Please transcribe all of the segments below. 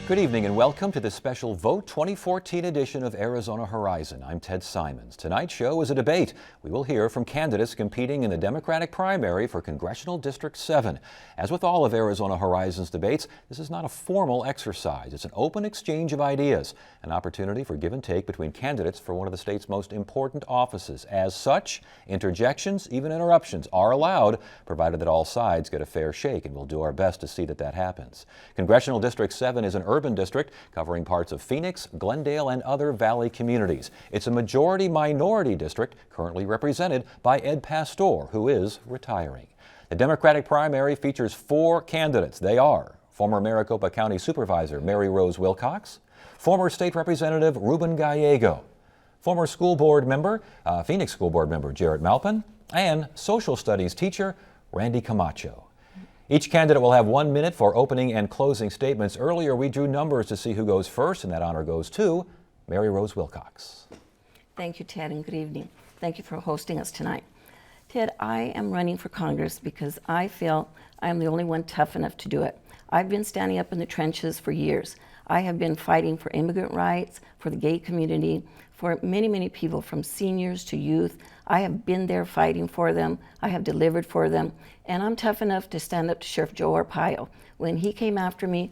Good evening and welcome to the special Vote 2014 edition of Arizona Horizon. I'm Ted Simons. Tonight's show is a debate. We will hear from candidates competing in the Democratic primary for Congressional District 7. As with all of Arizona Horizon's debates, this is not a formal exercise. It's an open exchange of ideas, an opportunity for give and take between candidates for one of the state's most important offices. As such, interjections, even interruptions, are allowed, provided that all sides get a fair shake, and we'll do our best to see that that happens. Congressional District 7 is an urban district covering parts of Phoenix, Glendale, and other valley communities. It's a majority-minority district currently represented by Ed Pastor, who is retiring. The Democratic primary features 4 candidates. They are former Maricopa County Supervisor Mary Rose Wilcox, former State Representative Ruben Gallego, former school board member, Phoenix School Board member Jarrett Malpin, and social studies teacher Randy Camacho. Each candidate will have 1 minute for opening and closing statements. Earlier, we drew numbers to see who goes first, and that honor goes to Mary Rose Wilcox. Thank you, Ted, and good evening. Thank you for hosting us tonight. Ted, I am running for Congress because I feel I am the only one tough enough to do it. I've been standing up in the trenches for years. I have been fighting for immigrant rights, for the gay community, for many, many people, from seniors to youth. I have been there fighting for them. I have delivered for them. And I'm tough enough to stand up to Sheriff Joe Arpaio. When he came after me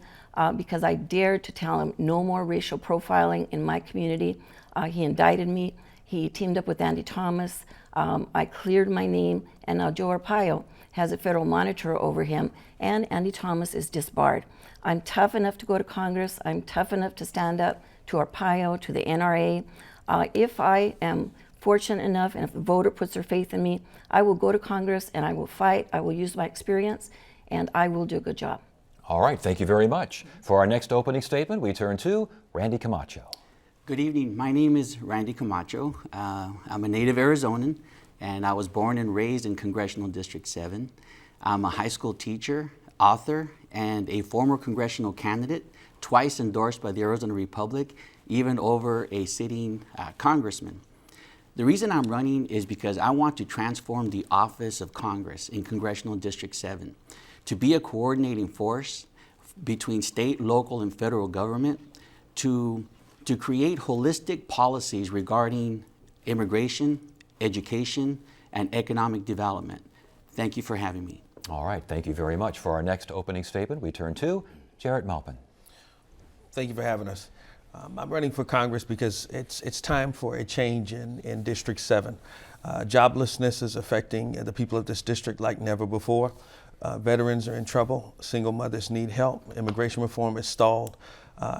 because I dared to tell him no more racial profiling in my community, he indicted me. He teamed up with Andy Thomas. I cleared my name, and now Joe Arpaio has a federal monitor over him, and Andy Thomas is disbarred. I'm tough enough to go to Congress. I'm tough enough to stand up to Arpaio, to the NRA. If I am fortunate enough, and if the voter puts their faith in me, I will go to Congress and I will fight. I will use my experience, and I will do a good job. All right, thank you very much. For our next opening statement, we turn to Randy Camacho. Good evening. My name is Randy Camacho. I'm a native Arizonan, and I was born and raised in Congressional District 7. I'm a high school teacher, author, and a former congressional candidate, twice endorsed by the Arizona Republic, even over a sitting congressman. The reason I'm running is because I want to transform the office of Congress in Congressional District 7 to be a coordinating force between state, local, and federal government to create holistic policies regarding immigration, education, and economic development. Thank you for having me. All right, thank you very much. For our next opening statement, we turn to Jarrett Malpin. Thank you for having us. I'm running for Congress because it's time for a change in District 7. Joblessness is affecting the people of this district like never before. Veterans are in trouble. Single mothers need help. Immigration reform is stalled.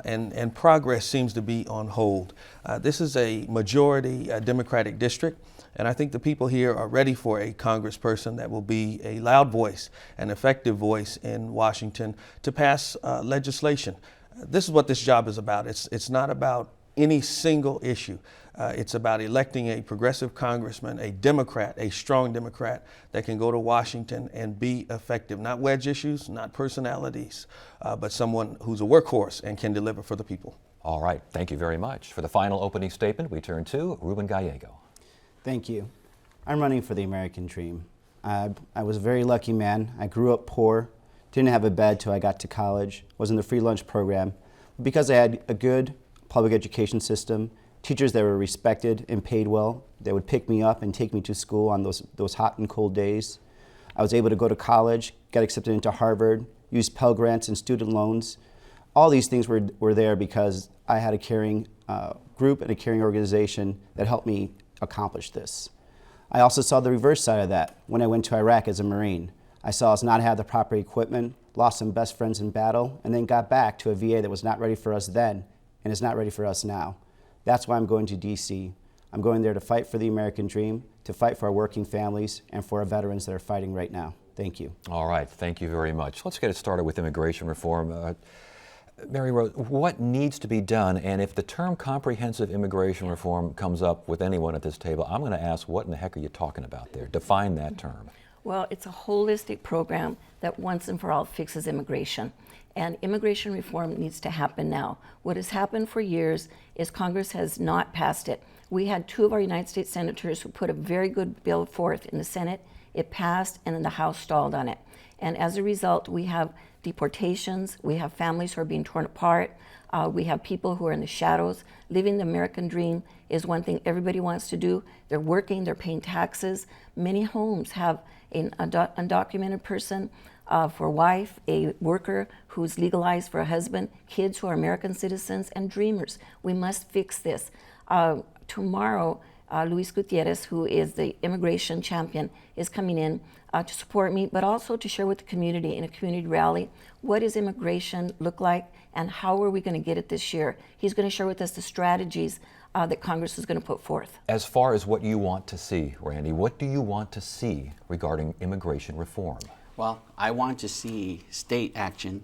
And progress seems to be on hold. This is a majority Democratic district, and I think the people here are ready for a congressperson that will be a loud voice, an effective voice in Washington to pass legislation. This is what this job is about. It's not about any single issue. It's about electing a progressive congressman, a Democrat, a strong Democrat that can go to Washington and be effective. Not wedge issues, not personalities, but someone who's a workhorse and can deliver for the people. All right, thank you very much. For the final opening statement, we turn to Ruben Gallego. Thank you. I'm running for the American dream. I was a very lucky man. I grew up poor, didn't have a bed till I got to college, was in the free lunch program. Because I had a good public education system, teachers that were respected and paid well, they would pick me up and take me to school on those hot and cold days. I was able to go to college, get accepted into Harvard, use Pell Grants and student loans. All these things were there because I had a caring group and a caring organization that helped me accomplish this. I also saw the reverse side of that when I went to Iraq as a Marine. I saw us not have the proper equipment, lost some best friends in battle, and then got back to a VA that was not ready for us then and is not ready for us now. That's why I'm going to DC. I'm going there to fight for the American dream, to fight for our working families, and for our veterans that are fighting right now. Thank you. All right, thank you very much. Let's get it started with immigration reform. Mary Rose, what needs to be done? And if the term comprehensive immigration reform comes up with anyone at this table, I'm going to ask, what in the heck are you talking about there? Define that term. Well, it's a holistic program that once and for all fixes immigration. And immigration reform needs to happen now. What has happened for years is Congress has not passed it. We had 2 of our United States senators who put a very good bill forth in the Senate. It passed, and then the House stalled on it. And as a result, we have deportations. We have families who are being torn apart. We have people who are in the shadows. Living the American dream is one thing everybody wants to do. They're working, they're paying taxes. Many homes have an undocumented person for a wife, a worker who's legalized for a husband, kids who are American citizens, and dreamers. We must fix this. Tomorrow, Luis Gutierrez, who is the immigration champion, is coming in to support me, but also to share with the community in a community rally, what does immigration look like and how are we going to get it this year? He's going to share with us the strategies that Congress is going to put forth. As far as what you want to see, Randy, what do you want to see regarding immigration reform? Well, I want to see state action,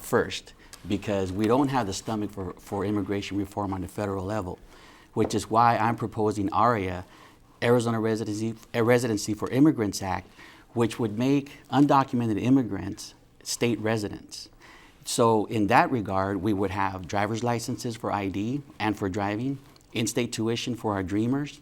first, because we don't have the stomach for immigration reform on the federal level, which is why I'm proposing ARIA, Arizona Residency for Immigrants Act, which would make undocumented immigrants state residents. So in that regard, we would have driver's licenses for ID and for driving, in-state tuition for our dreamers.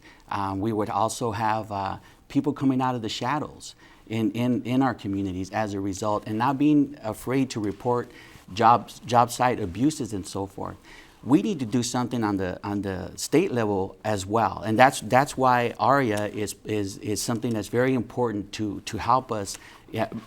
We would also have people coming out of the shadows in our communities as a result, and not being afraid to report job site abuses and so forth. We need to do something on the state level as well, and that's why ARIA is something that's very important to help us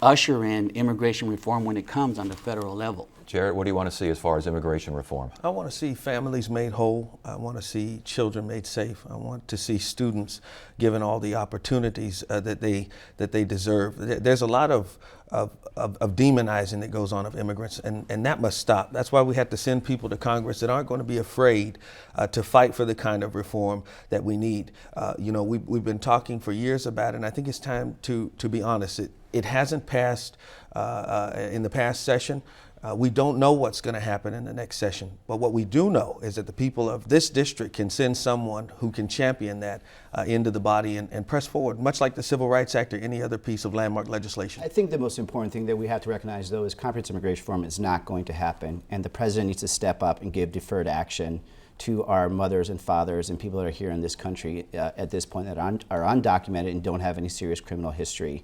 usher in immigration reform when it comes on the federal level. Jarrett, what do you want to see as far as immigration reform? I want to see families made whole. I want to see children made safe. I want to see students given all the opportunities that they deserve. There's a lot of demonizing that goes on of immigrants, and that must stop. That's why we have to send people to Congress that aren't going to be afraid to fight for the kind of reform that we need. We've been talking for years about it, and I think it's time to be honest. It hasn't passed in the past session. We don't know what's going to happen in the next session, but what we do know is that the people of this district can send someone who can champion that into the body and press forward, much like the Civil Rights Act or any other piece of landmark legislation. I think the most important thing that we have to recognize, though, is comprehensive immigration reform is not going to happen, and the president needs to step up and give deferred action to our mothers and fathers and people that are here in this country at this point that are undocumented and don't have any serious criminal history.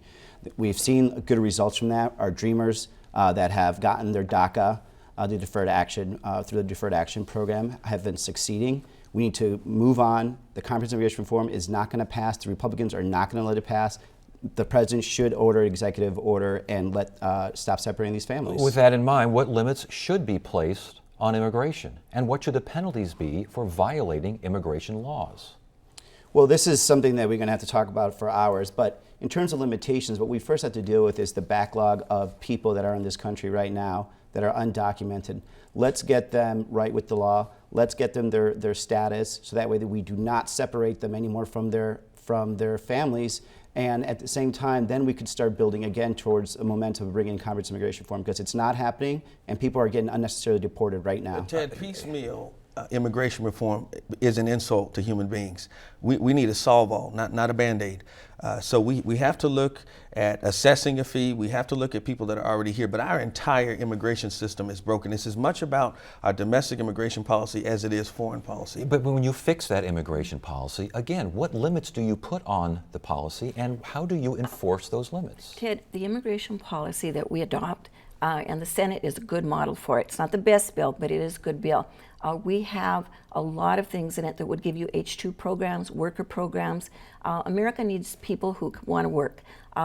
We've seen good results from that. Our dreamers that have gotten their DACA, the deferred action, through the deferred action program, have been succeeding. We need to move on. The comprehensive immigration reform is not going to pass. The Republicans are not going to let it pass. The president should order executive order and stop separating these families. With that in mind, what limits should be placed on immigration? And what should the penalties be for violating immigration laws? Well, this is something that we're going to have to talk about for hours, but in terms of limitations, what we first have to deal with is the backlog of people that are in this country right now that are undocumented. Let's get them right with the law. Let's get them their status, so that way that we do not separate them anymore from their families. And at the same time, then we could start building again towards a momentum of bringing in comprehensive immigration reform, because it's not happening and people are getting unnecessarily deported right now. Ted, piecemeal immigration reform is an insult to human beings. We need a solve-all, not a Band-Aid. So we have to look at assessing a fee. We have to look at people that are already here. But our entire immigration system is broken. It's as much about our domestic immigration policy as it is foreign policy. But when you fix that immigration policy, again, what limits do you put on the policy and how do you enforce those limits? Ted, the immigration policy that we adopt, and the Senate is a good model for it. It's not the best bill, but it is a good bill. We have a lot of things in it that would give you H-2 programs, worker programs. America needs people who want to work.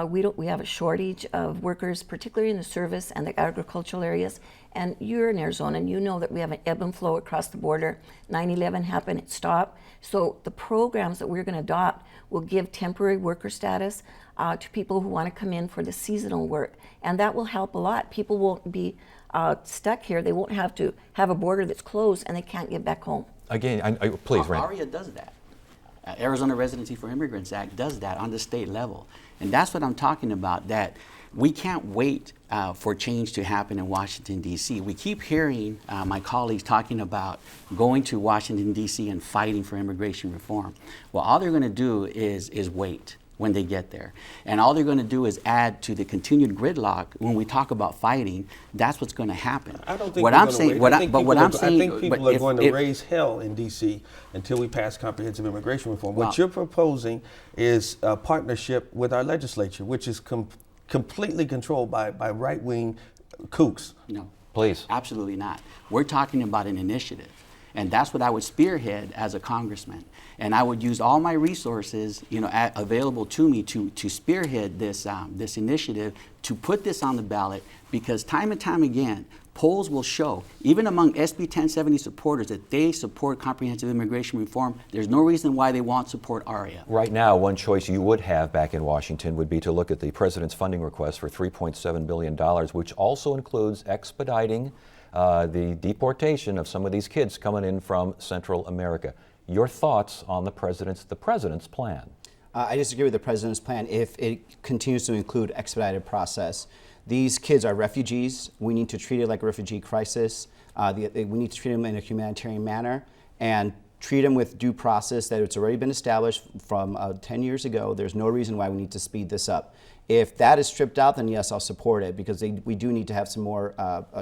We have a shortage of workers, particularly in the service and the agricultural areas. And you're in Arizona, and you know that we have an ebb and flow across the border. 9/11 happened, it stopped. So the programs that we're going to adopt will give temporary worker status to people who want to come in for the seasonal work. And that will help a lot. People won't be stuck here. They won't have to have a border that's closed and they can't get back home. Again, please, Randy. ARIA does that. Arizona Residency for Immigrants Act does that on the state level. And that's what I'm talking about, that we can't wait for change to happen in Washington, D.C. We keep hearing my colleagues talking about going to Washington, D.C. and fighting for immigration reform. Well, all they're going to do is wait when they get there. And all they're going to do is add to the continued gridlock. When we talk about fighting, that's what's going to happen. I don't think what I'm saying, I think people are going to raise hell in D.C. until we pass comprehensive immigration reform. What you're proposing is a partnership with our legislature, which is completely controlled by right-wing kooks. No. Please. Absolutely not. We're talking about an initiative. And that's what I would spearhead as a congressman. And I would use all my resources, available to me to spearhead this initiative, to put this on the ballot, because time and time again, polls will show, even among SB 1070 supporters, that they support comprehensive immigration reform. There's no reason why they won't support ARIA. Right now, one choice you would have back in Washington would be to look at the president's funding request for $3.7 billion, which also includes expediting the deportation of some of these kids coming in from Central America. Your thoughts on the president's plan? I disagree with the president's plan if it continues to include expedited process. These kids are refugees. We need to treat it like a refugee crisis. We need to treat them in a humanitarian manner and treat them with due process that it's already been established from 10 years ago. There's no reason why we need to speed this up. If that is stripped out, then yes, I'll support it, because we do need to have some more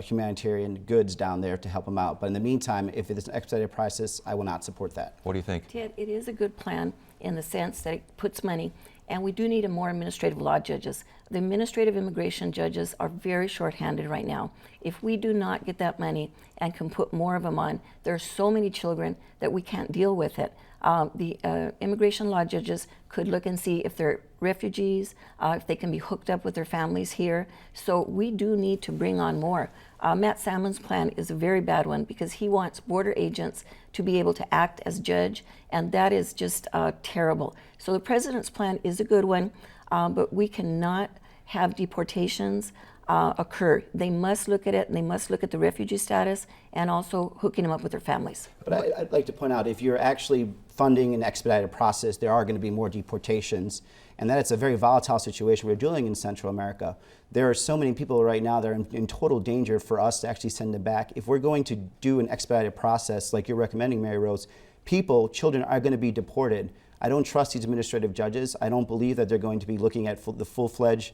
humanitarian goods down there to help them out. But in the meantime, if it is an expedited process, I will not support that. What do you think? Ted, it is a good plan in the sense that it puts money, and we do need more administrative law judges. The administrative immigration judges are very short-handed right now. If we do not get that money and can put more of them on, there are so many children that we can't deal with it. The immigration law judges could look and see if they're refugees, if they can be hooked up with their families here. So we do need to bring on more. Matt Salmon's plan is a very bad one, because he wants border agents to be able to act as judge, and that is just terrible. So the president's plan is a good one, but we cannot have deportations occur. They must look at it, and they must look at the refugee status and also hooking them up with their families. But I'd like to point out, if you're actually funding an expedited process, there are going to be more deportations, and that it's a very volatile situation we're dealing in Central America. There are so many people right now that are in total danger for us to actually send them back. If we're going to do an expedited process like you're recommending, Mary Rose, children are going to be deported. I don't trust these administrative judges. I don't believe that they're going to be looking at the full-fledged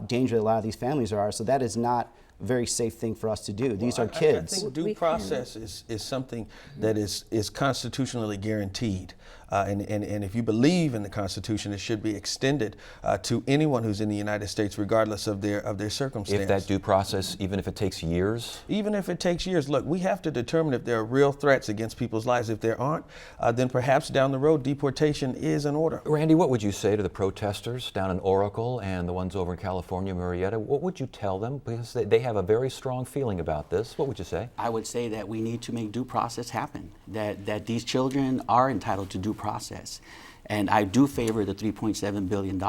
danger that a lot of these families are. So that is not a very safe thing for us to do. These are kids. I think due process is something that is constitutionally guaranteed. And if you believe in the Constitution, it should be extended to anyone who's in the United States, regardless of their circumstance. If that due process, even if it takes years? Even if it takes years. Look, we have to determine if there are real threats against people's lives. If there aren't, then perhaps down the road, deportation is in order. Randy, what would you say to the protesters down in Oracle and the ones over in California, Murrieta? What would you tell them? Because they have a very strong feeling about this. What would you say? I would say that we need to make due process happen, that these children are entitled to due process. And I do favor the $3.7 billion.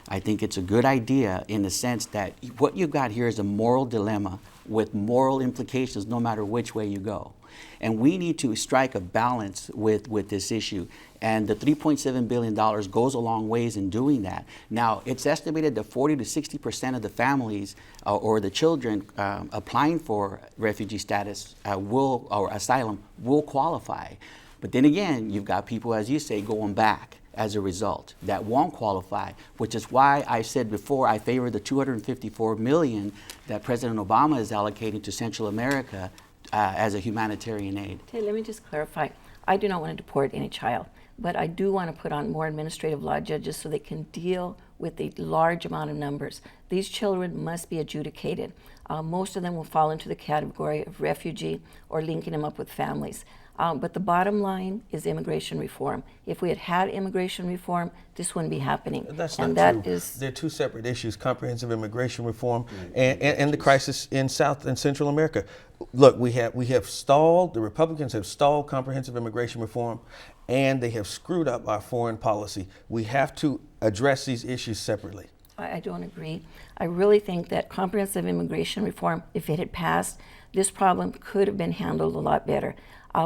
I think it's a good idea in the sense that what you've got here is a moral dilemma with moral implications no matter which way you go. And we need to strike a balance with this issue. And the $3.7 billion goes a long ways in doing that. Now, it's estimated that 40 to 60% of the families or the children applying for refugee status or asylum will qualify. But then again, you've got people, as you say, going back as a result that won't qualify, which is why I said before I favor the $254 million that President Obama is allocating to Central America as a humanitarian aid. Okay, let me just clarify. I do not want to deport any child, but I do want to put on more administrative law judges so they can deal with a large amount of numbers. These children must be adjudicated. Most of them will fall into the category of refugee or linking them up with families. But the bottom line is immigration reform. If we had had immigration reform, this wouldn't be happening. That's and not that true. is They're two separate issues: comprehensive immigration reform and the crisis in South and Central America. Look, we have stalled. The Republicans have stalled comprehensive immigration reform, and they have screwed up our foreign policy. We have to address these issues separately. I don't agree. I really think that comprehensive immigration reform, if it had passed, this problem could have been handled a lot better.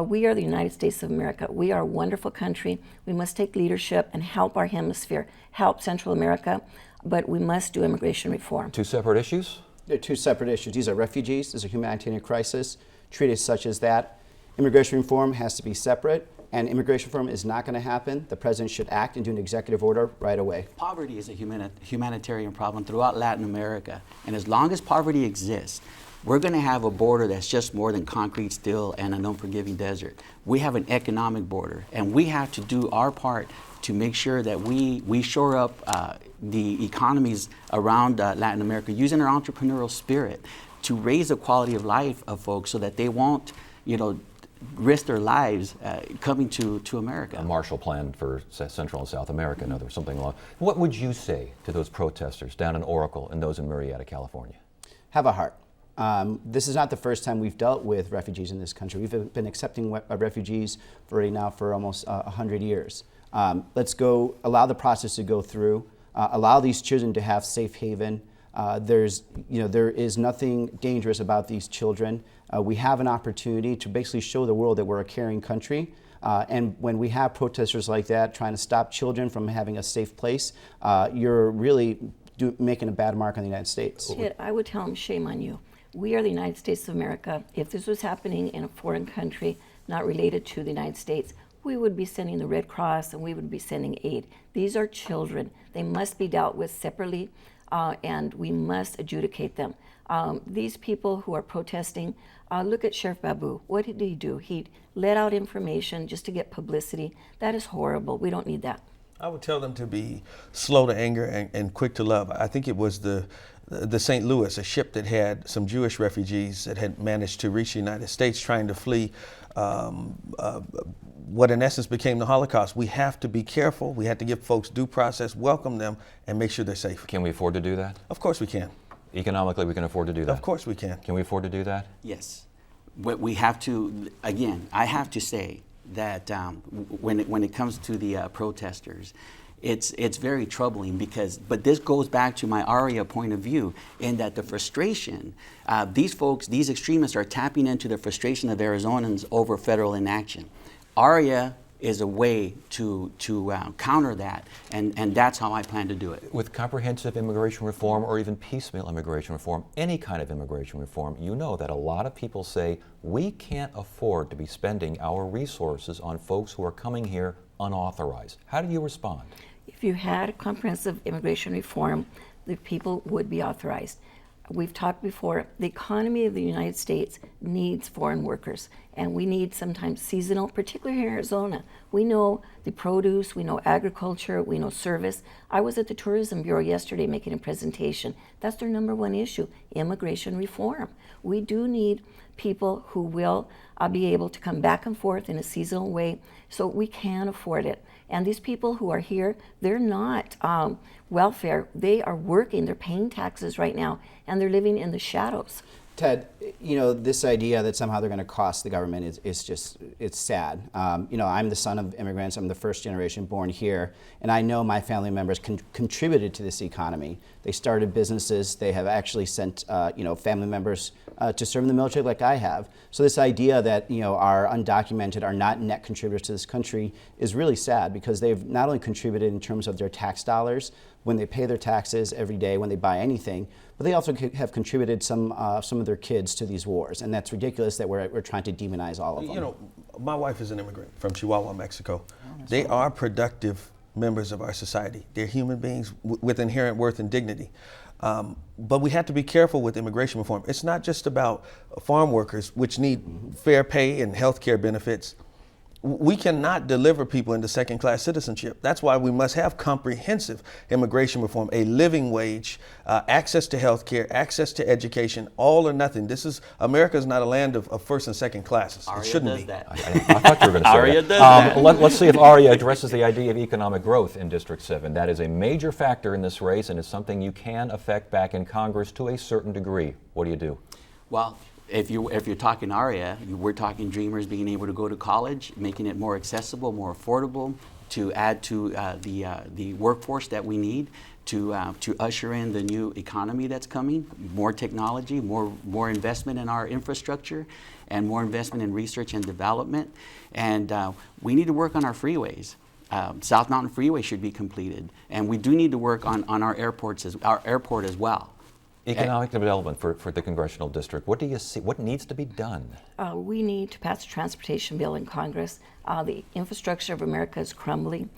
We are the United States of America. We are a wonderful country. We must take leadership and help our hemisphere, help Central America, but we must do immigration reform. Two separate issues? They're two separate issues. These are refugees. This is a humanitarian crisis. Treat it such as that. Immigration reform has to be separate, and immigration reform is not going to happen. The president should act and do an executive order right away. Poverty is a humanitarian problem throughout Latin America, and as long as poverty exists, we're going to have a border that's just more than concrete, steel, and an unforgiving desert. We have an economic border, and we have to do our part to make sure that we shore up the economies around Latin America using our entrepreneurial spirit raise the quality of life of folks so that they won't, risk their lives coming to America. A Marshall Plan for Central and South America, and other something along. What would you say to those protesters down in Oracle and those in Murrieta, California? Have a heart. This is not the first time we've dealt with refugees in this country. We've been accepting refugees for almost 100 years. Let's go allow the process to go through, allow these children to have safe haven. There is nothing dangerous about these children. We have an opportunity to basically show the world that we're a caring country. And when we have protesters like that trying to stop children from having a safe place, you're really making a bad mark on the United States. I would tell them, shame on you. We are the United States of America. If this was happening in a foreign country not related to the United States, we would be sending the Red Cross and we would be sending aid. These are children. They must be dealt with separately, and we must adjudicate them. These people who are protesting, look at Sheriff Babu. What did he do? He let out information just to get publicity. That is horrible. We don't need that. I would tell them to be slow to anger and quick to love. I think it was the St. Louis, a ship that had some Jewish refugees that had managed to reach the United States trying to flee what in essence became the Holocaust. We have to be careful. We have to give folks due process, welcome them, and make sure they're safe. Can we afford to do that? Of course we can. Economically, we can afford to do that? Of course we can. Can we afford to do that? Yes. But we have to, again, I have to say that when it comes to the protesters, it's very troubling but this goes back to my ARIA point of view in that the frustration, these extremists are tapping into the frustration of Arizonans over federal inaction. ARIA is a way to counter that, and that's how I plan to do it. With comprehensive immigration reform or even piecemeal immigration reform, any kind of immigration reform, you know that a lot of people say we can't afford to be spending our resources on folks who are coming here unauthorized. How do you respond? If you had comprehensive immigration reform, the people would be authorized. We've talked before, the economy of the United States needs foreign workers, and we need sometimes seasonal, particularly here in Arizona. We know the produce, we know agriculture, we know service. I was at the Tourism Bureau yesterday making a presentation. That's their number one issue, immigration reform. We do need people who will be able to come back and forth in a seasonal way, so we can afford it. And these people who are here, they're not welfare. They are working, they're paying taxes right now, and they're living in the shadows. Ted, this idea that somehow they're going to cost the government is just, it's sad. I'm the son of immigrants. I'm the first generation born here, and I know my family members contributed to this economy. They started businesses. They have actually sent, family members to serve in the military like I have. So this idea that, are undocumented, are not net contributors to this country is really sad, because they've not only contributed in terms of their tax dollars, when they pay their taxes every day, when they buy anything, but they also have contributed some of their kids to these wars, and that's ridiculous that we're trying to demonize all of them. My wife is an immigrant from Chihuahua, Mexico. They are productive members of our society. They're human beings with inherent worth and dignity. But we have to be careful with immigration reform. It's not just about farm workers, which need fair pay and health care benefits. We cannot deliver people into second-class citizenship. That's why we must have comprehensive immigration reform, a living wage, access to health care, access to education, all or nothing. America is not a land of first and second classes. ARIA it shouldn't does be. that. I thought you were going to say ARIA that. does that. Let's see if ARIA addresses the idea of economic growth in District 7. That is a major factor in this race, and it's something you can affect back in Congress to a certain degree. What do you do? Well, if you're talking ARIA, we're talking Dreamers being able to go to college, making it more accessible, more affordable, to add to the workforce that we need to usher in the new economy that's coming, more technology, more investment in our infrastructure, and more investment in research and development. And we need to work on our freeways. South Mountain Freeway should be completed, and we do need to work on our airport as well. Economic development for the Congressional District. What do you see? What needs to be done? We need to pass a transportation bill in Congress. The infrastructure of America is crumbling.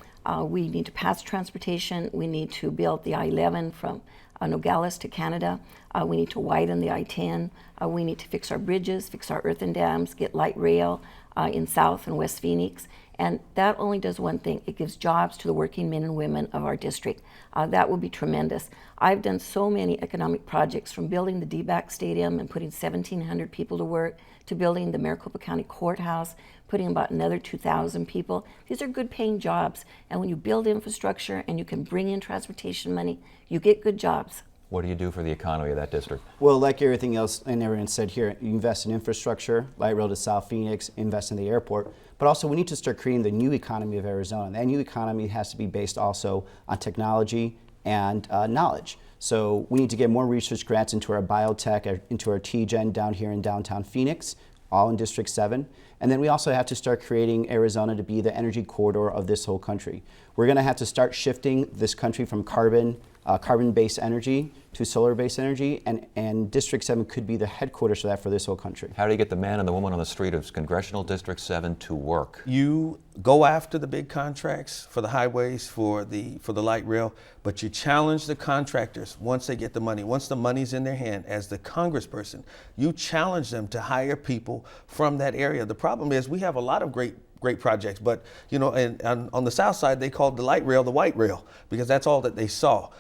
We need to pass transportation. We need to build the I-11 from Nogales to Canada. We need to widen the I-10. We need to fix our bridges, fix our earthen dams, get light rail. in South and West Phoenix. And that only does one thing. It gives jobs to the working men and women of our district. That would be tremendous. I've done so many economic projects, from building the DBAC Stadium and putting 1,700 people to work, to building the Maricopa County Courthouse, putting about another 2,000 people. These are good paying jobs. And when you build infrastructure and you can bring in transportation money, you get good jobs. What do you do for the economy of that district? Well, like everything else and everyone said here, you invest in infrastructure, light rail to South Phoenix, invest in the airport, but also we need to start creating the new economy of Arizona. That new economy has to be based also on technology and knowledge. So we need to get more research grants into our biotech, into our TGen down here in downtown Phoenix, all in District 7. And then we also have to start creating Arizona to be the energy corridor of this whole country. We're going to have to start shifting this country from carbon-based energy to solar-based energy, and District 7 could be the headquarters for that for this whole country. How do you get the man and the woman on the street of Congressional District 7 to work? You go after the big contracts for the highways, for the light rail, but you challenge the contractors once they get the money. Once the money's in their hand, as the congressperson, you challenge them to hire people from that area. The problem is we have a lot of great projects, but you know, and on the south side they called the light rail the white rail because that's all that they saw.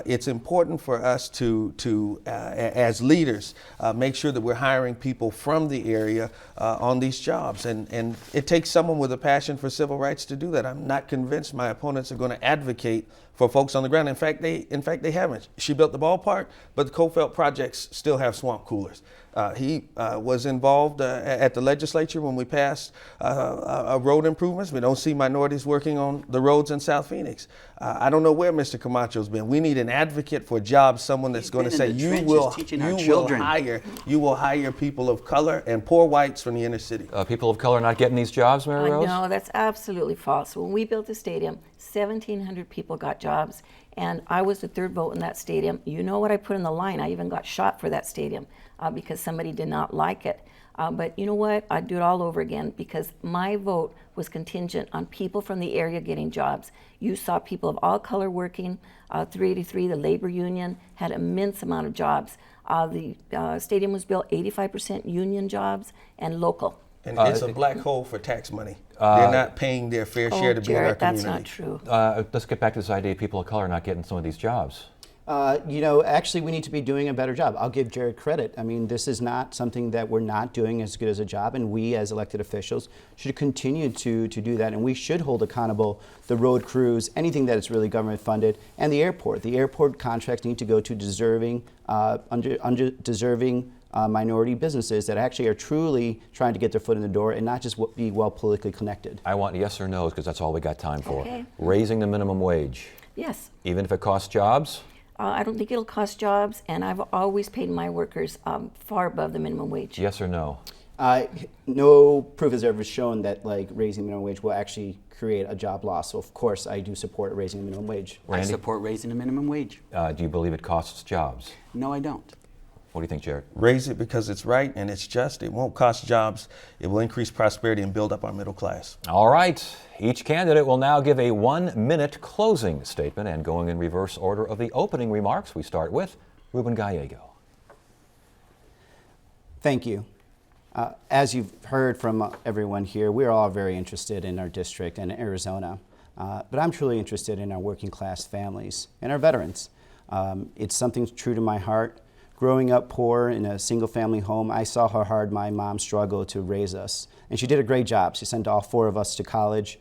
It's important for us to as leaders, make sure that we're hiring people from the area on these jobs, and it takes someone with a passion for civil rights to do that. I'm not convinced my opponents are going to advocate for folks on the ground. In fact, they haven't. She built the ballpark, but the Coalfelt projects still have swamp coolers. He was involved at the legislature when we passed road improvements. We don't see minorities working on the roads in South Phoenix. I don't know where Mr. Camacho's been. We need an advocate for jobs, someone that's going to say you will hire people of color and poor whites from the inner city. People of color not getting these jobs, Mary Rose? No, that's absolutely false. When we built the stadium, 1,700 people got jobs, and I was the third vote in that stadium. You know what I put in the line? I even got shot for that stadium because somebody did not like it. But you know what? I'd do it all over again because my vote was contingent on people from the area getting jobs. You saw people of all color working. 383, the labor union, had immense amount of jobs. The stadium was built 85% union jobs and local. And it's a black hole for tax money. They're not paying their fair share to be in our community. That's not true. Let's get back to this idea of people of color not getting some of these jobs. Actually, we need to be doing a better job. I'll give Jared credit. I mean, this is not something that we're not doing as good as a job, and we as elected officials should continue to do that, and we should hold accountable the road crews, anything that is really government funded, and the airport. The airport contracts need to go to deserving, deserving minority businesses that actually are truly trying to get their foot in the door and not just be well politically connected. I want yes or no's because that's all we got time for. Okay. Raising the minimum wage. Yes. Even if it costs jobs? I don't think it'll cost jobs, and I've always paid my workers far above the minimum wage. Yes or no? No proof has ever shown that raising minimum wage will actually create a job loss. So of course I do support raising the minimum wage. Randy? I support raising the minimum wage. Do you believe it costs jobs? No, I don't. What do you think, Jared? Raise it because it's right and it's just. It won't cost jobs. It will increase prosperity and build up our middle class. All right. Each candidate will now give a 1-minute closing statement, and going in reverse order of the opening remarks, we start with Ruben Gallego. Thank you. As you've heard from everyone here, we're all very interested in our district and Arizona, but I'm truly interested in our working class families and our veterans. It's something true to my heart. Growing up poor in a single family home, I saw how hard my mom struggled to raise us. And she did a great job. She sent all 4 of us to college,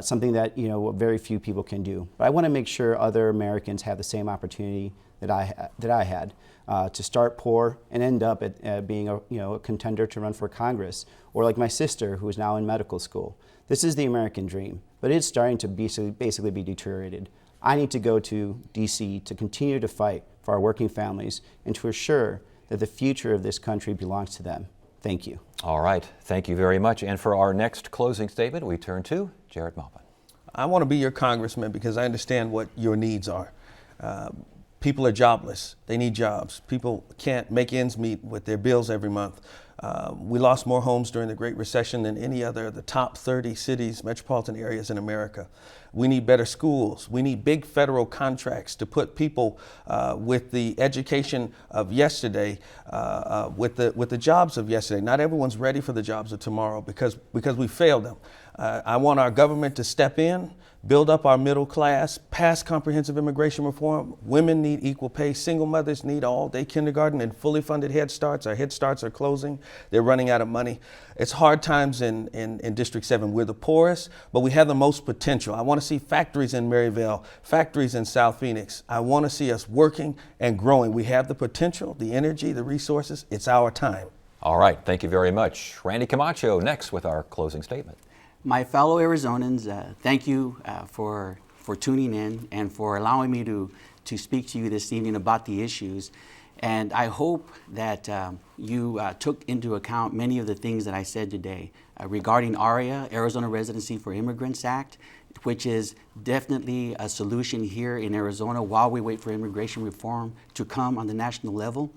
something that very few people can do. But I want to make sure other Americans have the same opportunity that I had to start poor and end up at being a contender to run for Congress, or like my sister who is now in medical school. This is the American dream, but it's starting to basically be deteriorated. I need to go to DC to continue to fight for our working families and to assure that the future of this country belongs to them. Thank you. All right. Thank you very much. And for our next closing statement, we turn to Jared Maupin. I want to be your congressman because I understand what your needs are. People are jobless. They need jobs. People can't make ends meet with their bills every month. We lost more homes during the Great Recession than any other of the top 30 cities, metropolitan areas in America. We need better schools. We need big federal contracts to put people with the education of yesterday, with the jobs of yesterday. Not everyone's ready for the jobs of tomorrow because we failed them. I want our government to step in, build up our middle class, pass comprehensive immigration reform. Women need equal pay. Single mothers need all-day kindergarten and fully funded Head Starts. Our Head Starts are closing. They're running out of money. It's hard times in District 7. We're the poorest, but we have the most potential. I want to see factories in Maryvale, factories in South Phoenix. I want to see us working and growing. We have the potential, the energy, the resources. It's our time. All right, thank you very much. Randy Camacho next with our closing statement. My fellow Arizonans, thank you for tuning in and for allowing me to speak to you this evening about the issues. And I hope that you took into account many of the things that I said today regarding ARIA, Arizona Residency for Immigrants Act, which is definitely a solution here in Arizona while we wait for immigration reform to come on the national level.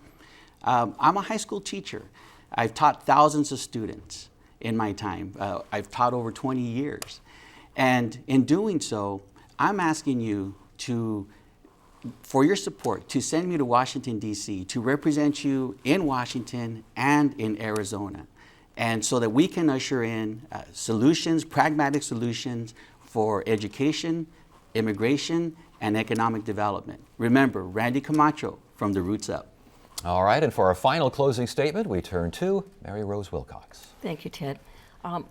I'm a high school teacher. I've taught thousands of students in my time. I've taught over 20 years. And in doing so, I'm asking you for your support, to send me to Washington, D.C., to represent you in Washington and in Arizona, and so that we can usher in solutions, pragmatic solutions for education, immigration, and economic development. Remember, Randy Camacho from the Roots Up. All right, and for our final closing statement, we turn to Mary Rose Wilcox. Thank you, Ted.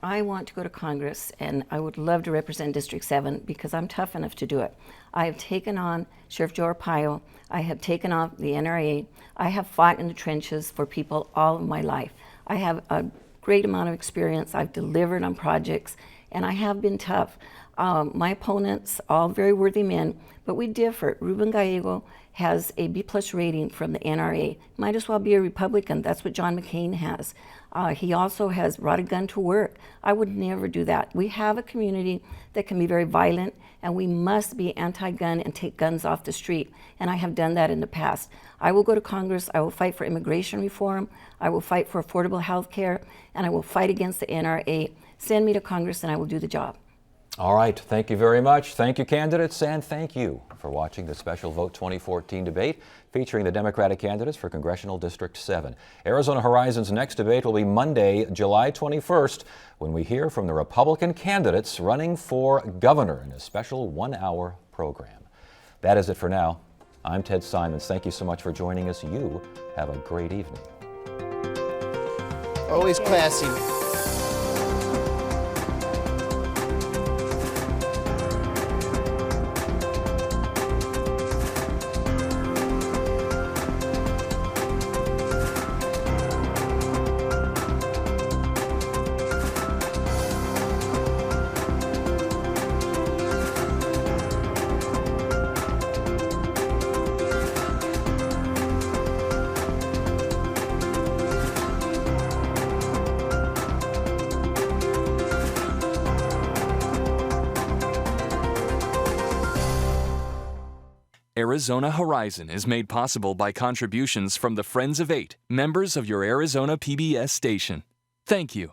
I want to go to Congress, and I would love to represent District 7 because I'm tough enough to do it. I have taken on Sheriff Joe Arpaio. I have taken on the NRA. I have fought in the trenches for people all of my life. I have a great amount of experience. I've delivered on projects, and I have been tough. My opponents, all very worthy men, but we differ. Ruben Gallego has a B+ rating from the NRA. Might as well be a Republican. That's what John McCain has. He also has brought a gun to work. I would never do that. We have a community that can be very violent, and we must be anti-gun and take guns off the street. And I have done that in the past. I will go to Congress. I will fight for immigration reform. I will fight for affordable health care, and I will fight against the NRA. Send me to Congress, and I will do the job. All right, thank you very much. Thank you, candidates, and thank you for watching the Special Vote 2014 debate featuring the Democratic candidates for Congressional District 7. Arizona Horizon's next debate will be Monday, July 21st, when we hear from the Republican candidates running for governor in a special one-hour program. That is it for now. I'm Ted Simons. Thank you so much for joining us. You have a great evening. Always classy. Arizona Horizon is made possible by contributions from the Friends of 8, members of your Arizona PBS station. Thank you.